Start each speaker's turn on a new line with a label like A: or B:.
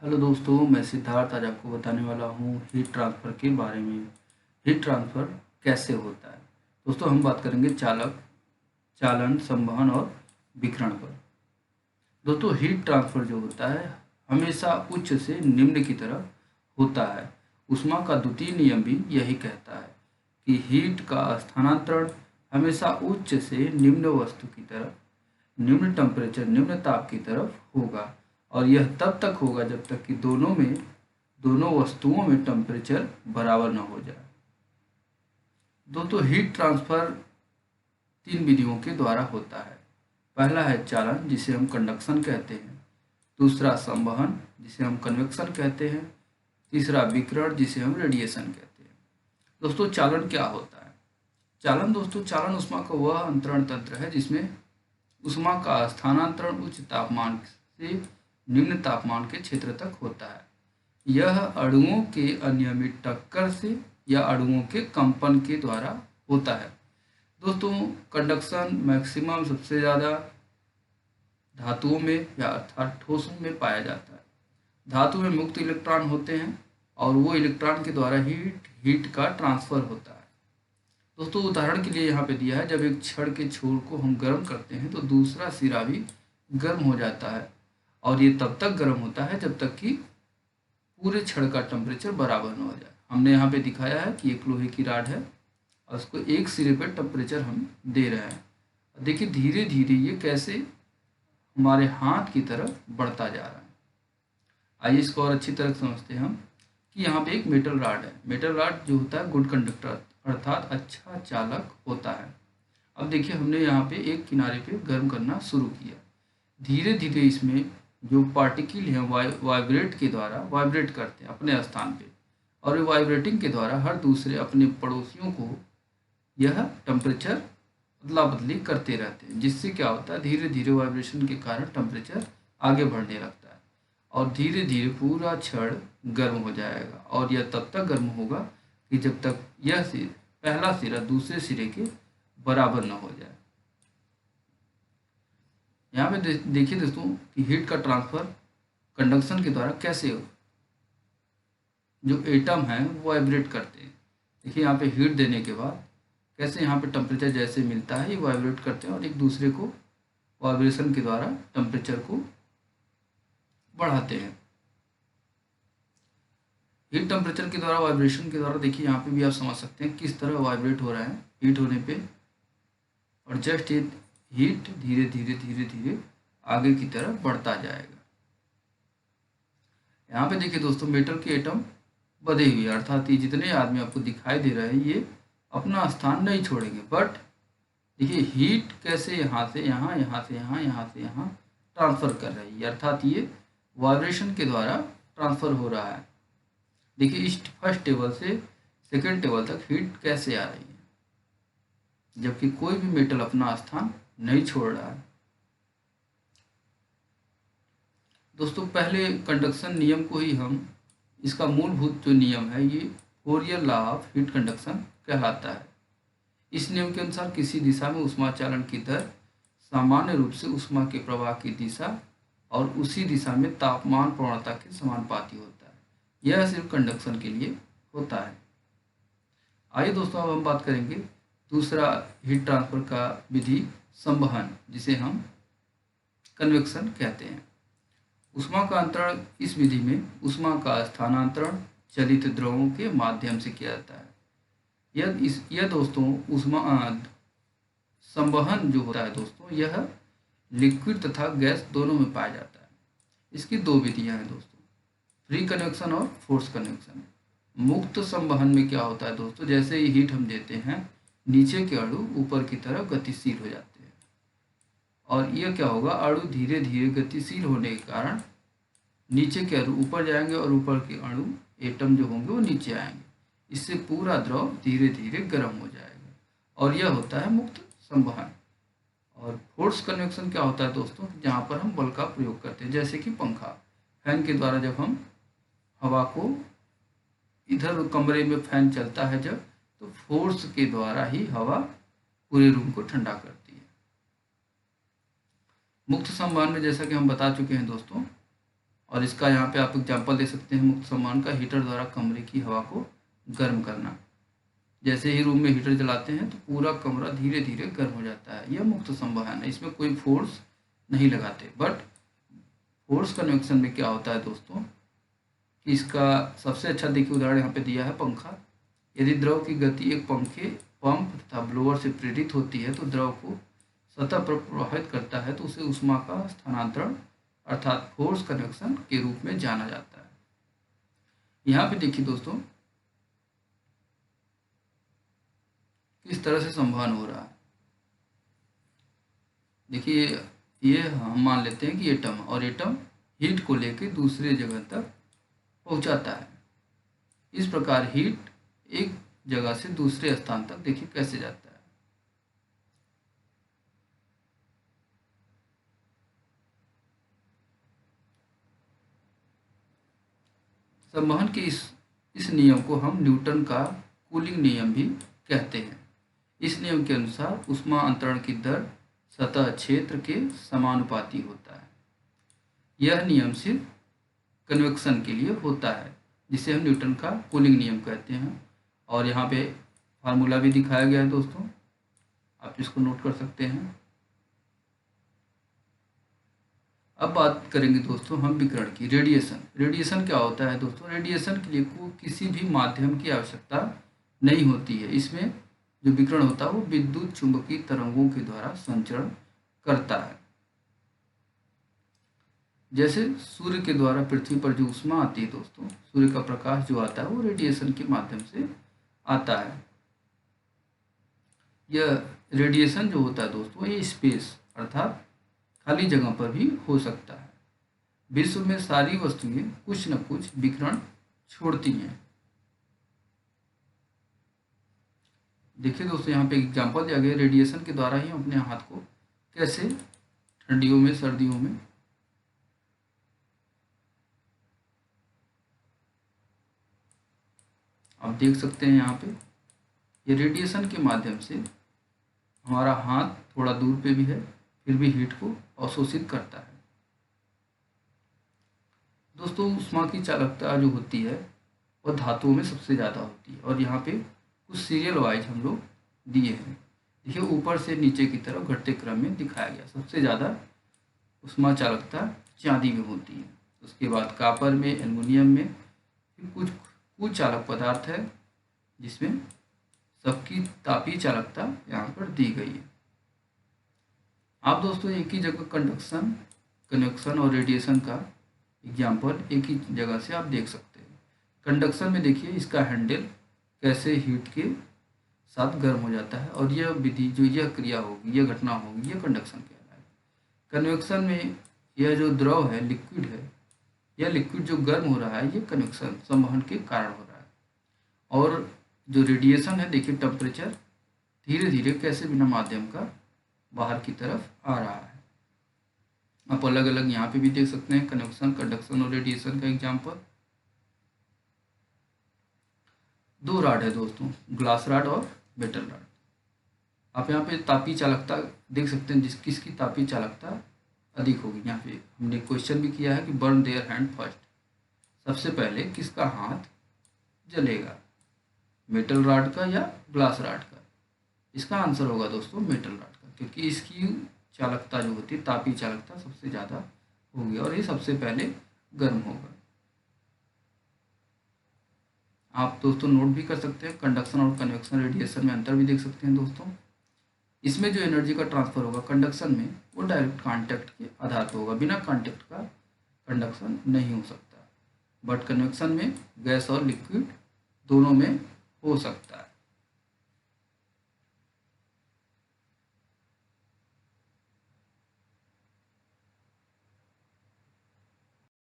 A: Hello दोस्तों, मैं सिद्धार्थ आज आपको बताने वाला हूँ हीट ट्रांसफ़र के बारे में। हीट ट्रांसफ़र कैसे होता है। दोस्तों हम बात करेंगे चालन, संवहन और विकिरण पर। दोस्तों हीट ट्रांसफ़र जो होता है हमेशा उच्च से निम्न की तरफ होता है। ऊष्मा का द्वितीय नियम भी यही कहता है कि हीट का स्थानांतरण हमेशा उच्च से निम्न वस्तु की तरफ, निम्न टेम्परेचर, निम्न ताप की तरफ होगा। और यह तब तक होगा जब तक कि दोनों वस्तुओं में टेम्परेचर बराबर न हो जाए। दोस्तों हीट ट्रांसफर तीन विधियों के द्वारा होता है। पहला है चालन, जिसे हम कंडक्शन कहते हैं। दूसरा संवहन, जिसे हम कन्वेक्शन कहते हैं। तीसरा विकिरण, जिसे हम रेडिएशन कहते हैं। दोस्तों चालन क्या होता है। चालन ऊष्मा का वह अंतरण तंत्र है जिसमें ऊष्मा का स्थानांतरण उच्च तापमान से निम्न तापमान के क्षेत्र तक होता है। यह अणुओं के अनियमित टक्कर से या अणुओं के कंपन के द्वारा होता है। दोस्तों कंडक्शन मैक्सिमम सबसे ज़्यादा धातुओं में या अर्थात ठोसों में पाया जाता है। धातु में मुक्त इलेक्ट्रॉन होते हैं और वो इलेक्ट्रॉन के द्वारा हीट का ट्रांसफर होता है। दोस्तों उदाहरण के लिए यहाँ पे दिया है, जब एक छड़ के छोर को हम गर्म करते हैं तो दूसरा सिरा भी गर्म हो जाता है और ये तब तक गर्म होता है जब तक कि पूरे छड़ का टेम्परेचर बराबर न हो जाए। हमने यहाँ पे दिखाया है कि एक लोहे की राड है और उसको एक सिरे पे टेम्परेचर हम दे रहे हैं। देखिए धीरे धीरे ये कैसे हमारे हाथ की तरफ बढ़ता जा रहा है। आइए इसको और अच्छी तरह समझते हैं हम कि यहाँ पे एक मेटल राड है। मेटल राड जो होता है गुड कंडक्टर अर्थात अच्छा चालक होता है। अब देखिए हमने यहाँ पे एक किनारे पे गर्म करना शुरू किया। धीरे धीरे इसमें जो पार्टिकल हैं वाइब्रेट के द्वारा वाइब्रेट करते हैं अपने स्थान पे, और वाइब्रेटिंग के द्वारा हर दूसरे अपने पड़ोसियों को यह टेम्परेचर अदला बदली करते रहते हैं, जिससे क्या होता है धीरे धीरे वाइब्रेशन के कारण टेम्परेचर आगे बढ़ने लगता है और धीरे धीरे पूरा छड़ गर्म हो जाएगा। और यह तब तक गर्म होगा कि जब तक पहला सिरा दूसरे सिरे के बराबर न हो जाए। यहाँ पे देखिए दोस्तों कि हीट का ट्रांसफर कंडक्शन के द्वारा कैसे हो। जो एटम हैं वो वाइब्रेट करते हैं। देखिए यहाँ पे हीट देने के बाद कैसे यहाँ पे टेम्परेचर जैसे मिलता है ये वाइब्रेट करते हैं और एक दूसरे को वाइब्रेशन के द्वारा टेम्परेचर को बढ़ाते हैं। हीट टेम्परेचर के द्वारा वाइब्रेशन के द्वारा देखिए यहाँ पे भी आप समझ सकते हैं किस तरह वाइब्रेट हो रहा है हीट होने पे, और जस्ट ये हीट धीरे धीरे धीरे धीरे आगे की तरफ बढ़ता जाएगा। यहाँ पे देखिए दोस्तों मेटल के एटम बधे हुए, अर्थात ये जितने आदमी आपको दिखाई दे रहे हैं ये अपना स्थान नहीं छोड़ेंगे। बट देखिए हीट कैसे यहाँ से यहाँ, यहाँ से यहाँ, यहाँ से यहाँ ट्रांसफर कर रही है, अर्थात ये वाइब्रेशन के द्वारा ट्रांसफर हो रहा है। देखिए इस फर्स्ट टेबल से सेकेंड टेबल तक हीट कैसे आ रही है जबकि कोई भी मेटल अपना स्थान नहीं छोड़ रहा है। दोस्तों पहले कंडक्शन नियम को ही हम, इसका मूलभूत जो नियम है ये Fourier law of heat conduction कहलाता है। इस नियम के अनुसार किसी दिशा में ऊष्मा चालन की दर सामान्य रूप से ऊष्मा के प्रवाह की दिशा और उसी दिशा में तापमान प्रवणता के समानुपाती होता है। यह सिर्फ कंडक्शन के लिए होता है। आइए दोस्तों अब हम बात करेंगे दूसरा हीट ट्रांसफर का विधि संवहन, जिसे हम कन्वेक्शन कहते हैं। ऊष्मा का अंतरण इस विधि में ऊष्मा का स्थानांतरण चलित द्रवों के माध्यम से किया जाता है। यह दोस्तों ऊष्मा संवहन जो होता है दोस्तों यह लिक्विड तथा गैस दोनों में पाया जाता है। इसकी दो विधियां हैं दोस्तों, फ्री कन्वेक्शन और फोर्स कन्वेक्शन। मुक्त संवहन में क्या होता है दोस्तों, जैसे ही हीट हम देते हैं नीचे के अणु ऊपर की तरफ गतिशील हो जाते हैं और यह क्या होगा, अणु धीरे धीरे गतिशील होने के कारण नीचे के अणु ऊपर जाएंगे और ऊपर के अणु एटम जो होंगे वो नीचे आएंगे। इससे पूरा द्रव धीरे धीरे गर्म हो जाएगा और यह होता है मुक्त संवहन। और फोर्स कन्वेक्शन क्या होता है दोस्तों, जहाँ पर हम बल का प्रयोग करते हैं, जैसे कि पंखा, फैन के द्वारा जब हम हवा को, इधर कमरे में फैन चलता है जब, तो फोर्स के द्वारा ही हवा पूरे रूम को ठंडा करती है। मुक्त संवहन में जैसा कि हम बता चुके हैं दोस्तों, और इसका यहाँ पे आप एग्जांपल दे सकते हैं मुक्त संवहन का, हीटर द्वारा कमरे की हवा को गर्म करना। जैसे ही रूम में हीटर जलाते हैं तो पूरा कमरा धीरे धीरे गर्म हो जाता है, यह मुक्त संवहन है, इसमें कोई फोर्स नहीं लगाते। बट फोर्स कन्वेक्शन में क्या होता है दोस्तों कि इसका सबसे अच्छा देखिए उदाहरण यहाँ पे दिया है पंखा। यदि द्रव की गति एक पंखे, पंप तथा ब्लोअर से प्रेरित होती है तो द्रव को सतह पर प्रवाहित करता है, तो उसे ऊष्मा का स्थानांतरण अर्थात फोर्स कन्वेक्शन के रूप में जाना जाता है। यहाँ पे देखिए दोस्तों किस तरह से संवहन हो रहा है। देखिए ये हम मान लेते हैं कि एटम, और एटम हीट को लेकर दूसरे जगह तक पहुंचाता है। इस प्रकार हीट एक जगह से दूसरे स्थान तक देखिए कैसे जाता है। संवहन के इस नियम को हम न्यूटन का कूलिंग नियम भी कहते हैं। इस नियम के अनुसार ऊष्मा अंतरण की दर सतह क्षेत्र के समानुपाती होता है। यह नियम सिर्फ कन्वेक्शन के लिए होता है, जिसे हम न्यूटन का कूलिंग नियम कहते हैं। और यहाँ पे फार्मूला भी दिखाया गया है दोस्तों, आप इसको नोट कर सकते हैं। अब बात करेंगे दोस्तों हम विकिरण की। रेडिएशन, रेडिएशन क्या होता है दोस्तों? रेडिएशन के लिए किसी भी माध्यम की आवश्यकता नहीं होती है। इसमें जो विकिरण होता है वो विद्युत चुंबकीय तरंगों के द्वारा संचरण करता है। जैसे सूर्य के द्वारा पृथ्वी पर जो ऊष्मा आती है दोस्तों, सूर्य का प्रकाश जो आता है वो रेडिएशन के माध्यम से आता है। यह रेडिएशन जो होता है दोस्तों ये स्पेस अर्थात खाली जगह पर भी हो सकता है। विश्व में सारी वस्तुएं कुछ न कुछ विकिरण छोड़ती हैं। देखिए दोस्तों यहाँ पे एग्जांपल दिया गया, रेडिएशन के द्वारा ही हम अपने हाथ को कैसे ठंडियों में, सर्दियों में आप देख सकते हैं। यहाँ पे ये रेडिएशन के माध्यम से हमारा हाथ थोड़ा दूर पे भी है, फिर भी हीट को अवशोषित करता है। दोस्तों ऊष्मा की चालकता जो होती है वह धातुओं में सबसे ज़्यादा होती है, और यहाँ पे कुछ सीरियल वाइज हम लोग दिए हैं। देखिए ऊपर से नीचे की तरफ घटते क्रम में दिखाया गया। सबसे ज़्यादा ऊष्मा चालकता चांदी में होती है, उसके बाद कॉपर में, एल्युमिनियम में, फिर कुछ चालक पदार्थ है जिसमें सबकी तापीय चालकता यहाँ पर दी गई है। आप दोस्तों एक ही जगह कंडक्शन, कन्वेक्शन और रेडिएशन का एग्जाम्पल एक ही जगह से आप देख सकते हैं। कंडक्शन में देखिए इसका हैंडल कैसे हीट के साथ गर्म हो जाता है, और यह विधि जो यह क्रिया होगी, यह घटना होगी, यह कंडक्शन कहलाएगा। कन्वेक्शन में यह जो द्रव है, लिक्विड है, यह लिक्विड जो गर्म हो रहा है ये कन्वेक्शन संवहन के कारण हो रहा है। और जो रेडिएशन है देखिए टेम्परेचर धीरे धीरे कैसे बिना माध्यम का बाहर की तरफ आ रहा है। आप अलग अलग यहाँ पे भी देख सकते हैं कन्वेक्शन, कंडक्शन और रेडिएशन का एग्जाम्पल। दो राड है दोस्तों, ग्लास राड और मेटल राड। आप यहाँ पे तापीय चालकता देख सकते हैं, किसकी तापीय चालकता अधिक होगी। यहाँ पे हमने क्वेश्चन भी किया है कि बर्न देयर हैंड फर्स्ट, सबसे पहले किसका हाथ जलेगा, मेटल राड का या ग्लास राड का? इसका आंसर होगा दोस्तों मेटल राड का, क्योंकि इसकी चालकता जो होती है, तापीय चालकता सबसे ज़्यादा होगी और ये सबसे पहले गर्म होगा। आप दोस्तों नोट भी कर सकते हैं, कंडक्शन और कन्वेक्शन रेडिएशन में अंतर भी देख सकते हैं दोस्तों। इसमें जो एनर्जी का ट्रांसफर होगा कंडक्शन में वो डायरेक्ट कांटेक्ट के आधार पर होगा, बिना कांटेक्ट का कंडक्शन नहीं हो सकता। बट कन्वेक्शन में गैस और लिक्विड दोनों में हो सकता है।